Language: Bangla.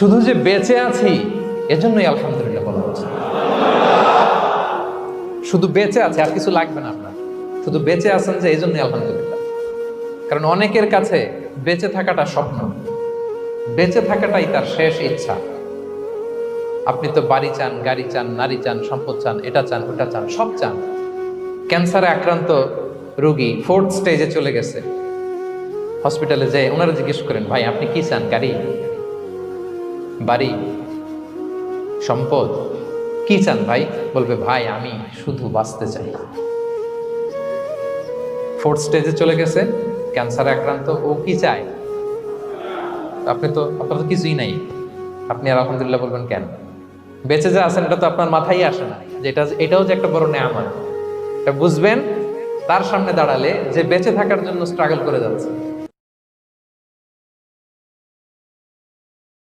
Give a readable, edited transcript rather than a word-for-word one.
শুধু যে বেঁচে আছি এজন্যই আলহামদুলিল্লাহ বলা হচ্ছে। শুধু বেঁচে আছে, আর কিছু লাগবে না আপনার, শুধু বেঁচে আছেন যে এই জন্যই আলহামদুলিল্লাহ। কারণ অনেকের কাছে বেঁচে থাকাটা স্বপ্ন, বেঁচে থাকাটাই তার শেষ ইচ্ছা। আপনি তো বাড়ি চান, গাড়ি চান, নারী চান, সম্পদ চান, এটা চান, ওটা চান, সব চান। ক্যান্সারে আক্রান্ত রোগী 4th স্টেজে চলে গেছে, হসপিটালে যেয়ে ওনারা জিজ্ঞেস করেন, ভাই আপনি কি চান? গাড়ি, বাড়ি, সম্পদ, কি চান ভাই? বলবে, ভাই আমি শুধু বাঁচতে চাই। 4th স্টেজে চলে গেছে, ক্যান্সারে আক্রান্ত, ও কি চায়? আপনার তো কিছুই নাই, আপনি আর আলহামদুলিল্লাহ বলবেন কেন? বেঁচে যে আছেন এটা তো আপনার মাথায় আসে না, যে এটাও যে একটা বড় নেয়ামত। এটা বুঝবেন তার সামনে দাঁড়ালে, যে বেঁচে থাকার জন্য স্ট্রাগল করে যাচ্ছে।